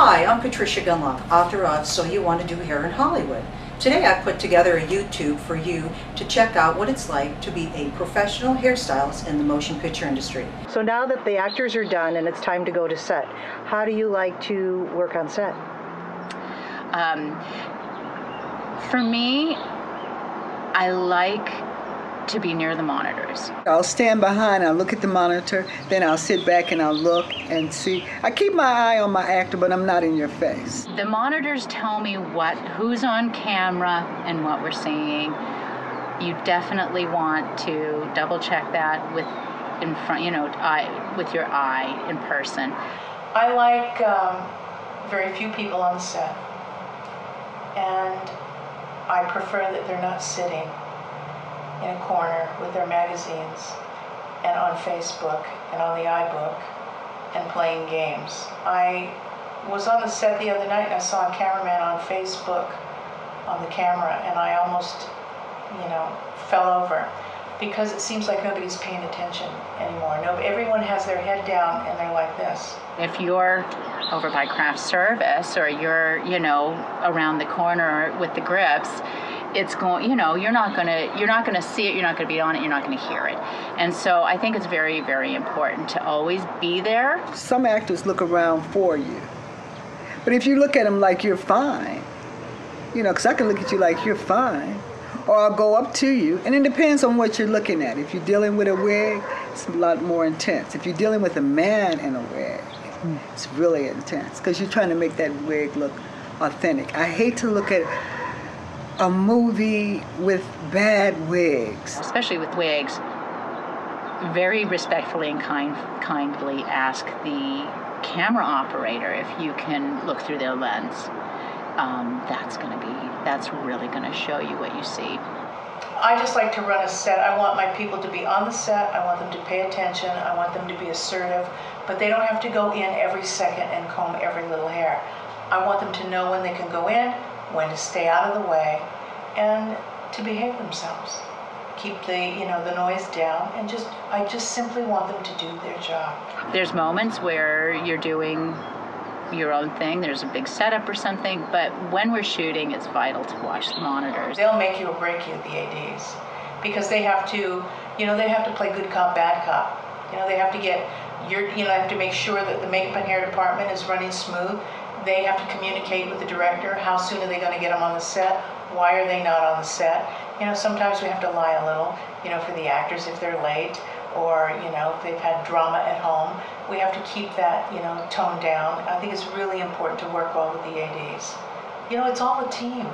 Hi, I'm Patricia Gundlach, author of So You Want to Do Hair in Hollywood. Today I put together a YouTube for you to check out what it's like to be a professional hairstylist in the motion picture industry. So now that the actors are done and it's time to go to set, how do you like to work on set? For me, I like to be near the monitors. I'll stand behind, I'll look at the monitor, then I'll sit back and I'll look and see. I keep my eye on my actor, but I'm not in your face. The monitors tell me who's on camera and what we're seeing. You definitely want to double check that with your eye in person. I like very few people on set, and I prefer that they're not sitting in a corner with their magazines and on Facebook and on the iBook and playing games. I was on the set the other night and I saw a cameraman on Facebook on the camera, and I almost, fell over because it seems like nobody's paying attention anymore. Everyone has their head down and they're like this. If you're over by craft service or you're, around the corner with the grips, it's going, you're not going to see it, you're not going to be on it, you're not going to hear it. And so I think it's very, very important to always be there. Some actors look around for you. But if you look at them like you're fine, because I can look at you like you're fine, or I'll go up to you, and it depends on what you're looking at. If you're dealing with a wig, it's a lot more intense. If you're dealing with a man in a wig, it's really intense because you're trying to make that wig look authentic. I hate to look at a movie with bad wigs. Especially with wigs, very respectfully and kindly ask the camera operator if you can look through their lens. That's really going to show you what you see. I just like to run a set. I want my people to be on the set. I want them to pay attention. I want them to be assertive, but they don't have to go in every second and comb every little hair. I want them to know when they can go in, when to stay out of the way, and to behave themselves. Keep the noise down, and I just simply want them to do their job. There's moments where you're doing your own thing, there's a big setup or something, but when we're shooting, it's vital to watch the monitors. They'll make you or break you, the ADs, because they have to, they have to play good cop, bad cop. They have to have to make sure that the makeup and hair department is running smooth. They have to communicate with the director. How soon are they going to get them on the set? Why are they not on the set? Sometimes we have to lie a little, for the actors if they're late, or, if they've had drama at home. We have to keep that, toned down. I think it's really important to work well with the ADs. It's all a team.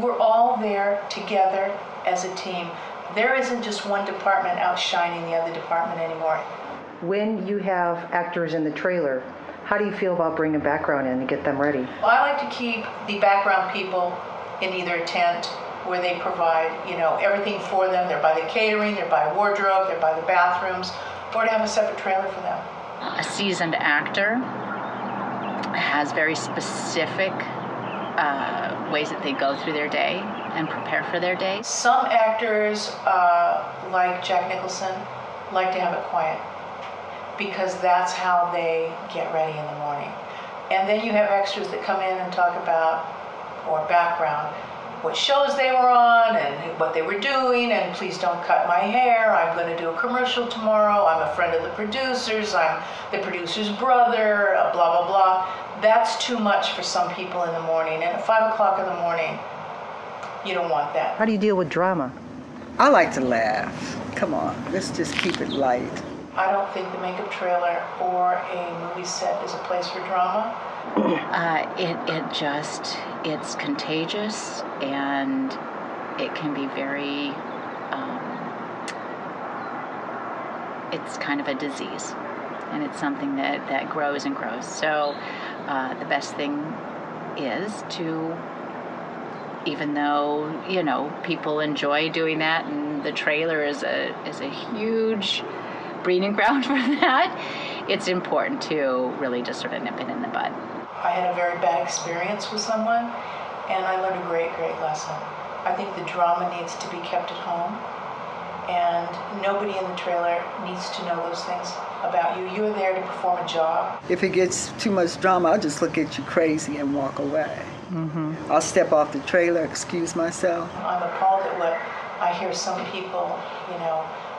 We're all there together as a team. There isn't just one department outshining the other department anymore. When you have actors in the trailer, how do you feel about bringing background in to get them ready? Well, I like to keep the background people in either a tent where they provide, everything for them. They're by the catering, they're by wardrobe, they're by the bathrooms, or to have a separate trailer for them. A seasoned actor has very specific ways that they go through their day and prepare for their day. Some actors, like Jack Nicholson, like to have it quiet because that's how they get ready in the morning. And then you have extras that come in and talk about, or background, what shows they were on and what they were doing, and please don't cut my hair, I'm going to do a commercial tomorrow, I'm a friend of the producers, I'm the producer's brother, blah, blah, blah. That's too much for some people in the morning, and at 5 o'clock in the morning, you don't want that. How do you deal with drama? I like to laugh. Come on, let's just keep it light. I don't think the makeup trailer or a movie set is a place for drama. It's contagious, and it can be very, it's kind of a disease, and it's something that grows and grows. So the best thing is to, even though, people enjoy doing that, and the trailer is a huge breeding ground for that, it's important to really just sort of nip it in the bud. I had a very bad experience with someone, and I learned a great, great lesson. I think the drama needs to be kept at home, And nobody in the trailer needs to know those things about you. You're there to perform a job. If it gets too much drama, I'll just look at you crazy and walk away. I'll step off the trailer, excuse myself. I'm appalled at what I hear some people,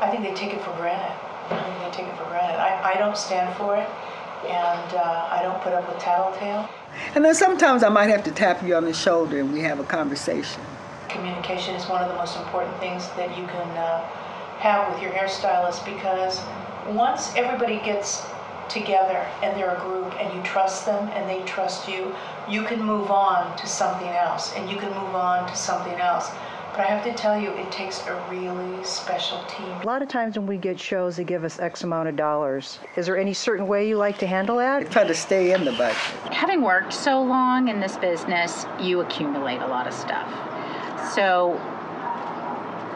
I think they take it for granted. I don't stand for it, and I don't put up with tattletale. And then sometimes I might have to tap you on the shoulder and we have a conversation. Communication is one of the most important things that you can have with your hairstylist, because once everybody gets together and they're a group and you trust them and they trust you, you can move on to something else and you can move on to something else. But I have to tell you, it takes a really special team. A lot of times when we get shows, they give us X amount of dollars. Is there any certain way you like to handle that? I try to stay in the budget. Having worked so long in this business, you accumulate a lot of stuff. So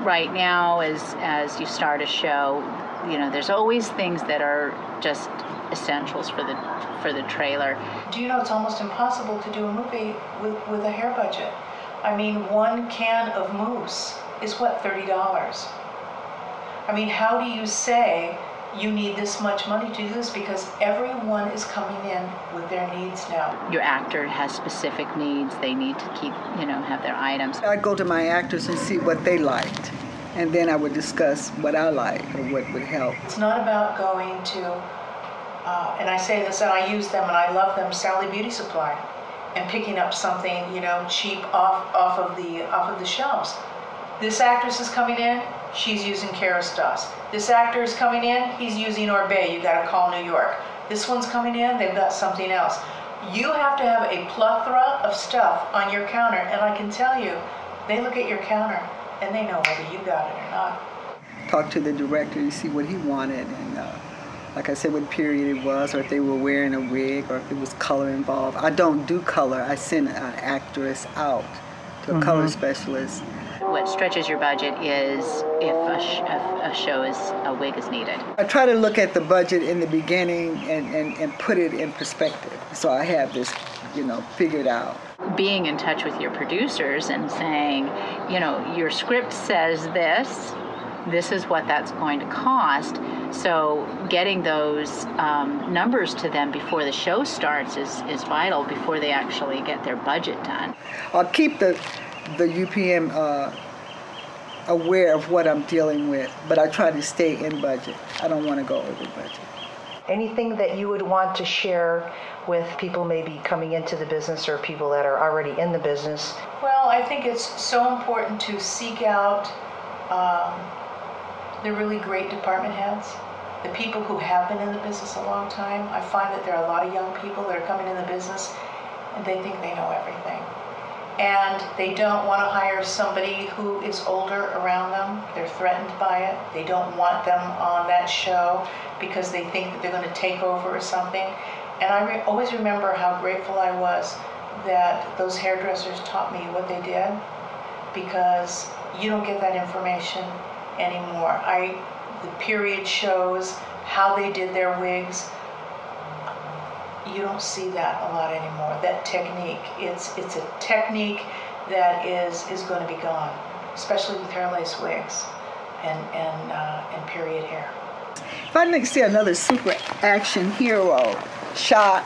right now, as you start a show, there's always things that are just essentials for the trailer. Do you know it's almost impossible to do a movie with a hair budget? I mean, one can of mousse is what, $30? I mean, how do you say you need this much money to do this? Because everyone is coming in with their needs now. Your actor has specific needs. They need to keep, have their items. I'd go to my actors and see what they liked, and then I would discuss what I liked or what would help. It's not about going to, and I say this and I use them and I love them, Sally Beauty Supply, and picking up something, cheap off of the shelves. This actress is coming in, she's using Kerastase. This actor is coming in, he's using Orbea. You got to call New York. This one's coming in, they've got something else. You have to have a plethora of stuff on your counter, and I can tell you, they look at your counter and they know whether you got it or not. Talk to the director to see what he wanted, and like I said, what period it was, or if they were wearing a wig, or if it was color involved. I don't do color. I send an actress out to a color specialist. What stretches your budget is if a show a wig is needed. I try to look at the budget in the beginning and put it in perspective, so I have this, figured out. Being in touch with your producers and saying, your script says this is what that's going to cost. So getting those numbers to them before the show starts is vital, before they actually get their budget done. I'll keep the UPM aware of what I'm dealing with, but I try to stay in budget. I don't want to go over budget. Anything that you would want to share with people maybe coming into the business or people that are already in the business? Well, I think it's so important to seek out the really great department heads, the people who have been in the business a long time. I find that there are a lot of young people that are coming in the business and they think they know everything. And they don't want to hire somebody who is older around them. They're threatened by it. They don't want them on that show because they think that they're going to take over or something. And I always remember how grateful I was that those hairdressers taught me what they did, because you don't get that information anymore. The period shows how they did their wigs. You don't see that a lot anymore. That technique, it's a technique that is going to be gone, especially with hair lace wigs and period hair. If I'd like to see another super action hero shot,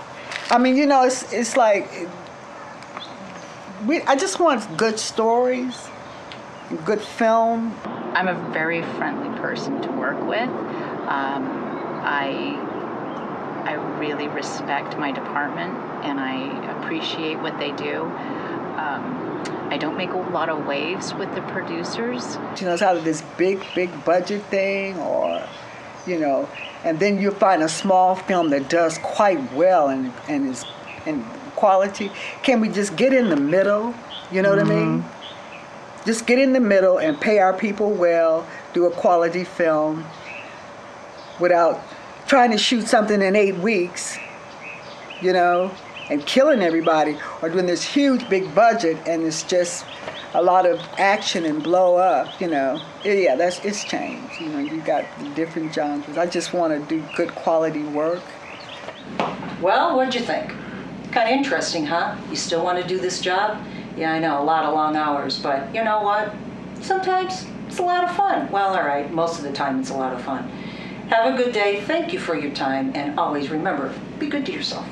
I mean, it's like I just want good stories, good film. I'm a very friendly person to work with. I really respect my department and I appreciate what they do. I don't make a lot of waves with the producers. It's out of this big budget thing, or, and then you find a small film that does quite well and is in quality. Can we just get in the middle? You know what I mean? Just get in the middle and pay our people well, do a quality film without trying to shoot something in 8 weeks, and killing everybody, or doing this huge big budget and it's just a lot of action and blow up, Yeah, it's changed. You got different genres. I just want to do good quality work. Well, what'd you think? Kind of interesting, huh? You still want to do this job? Yeah, I know, a lot of long hours, but you know what? Sometimes It's a lot of fun. Well, all right, most of the time it's a lot of fun. Have a good day. Thank you for your time. And always remember, be good to yourself.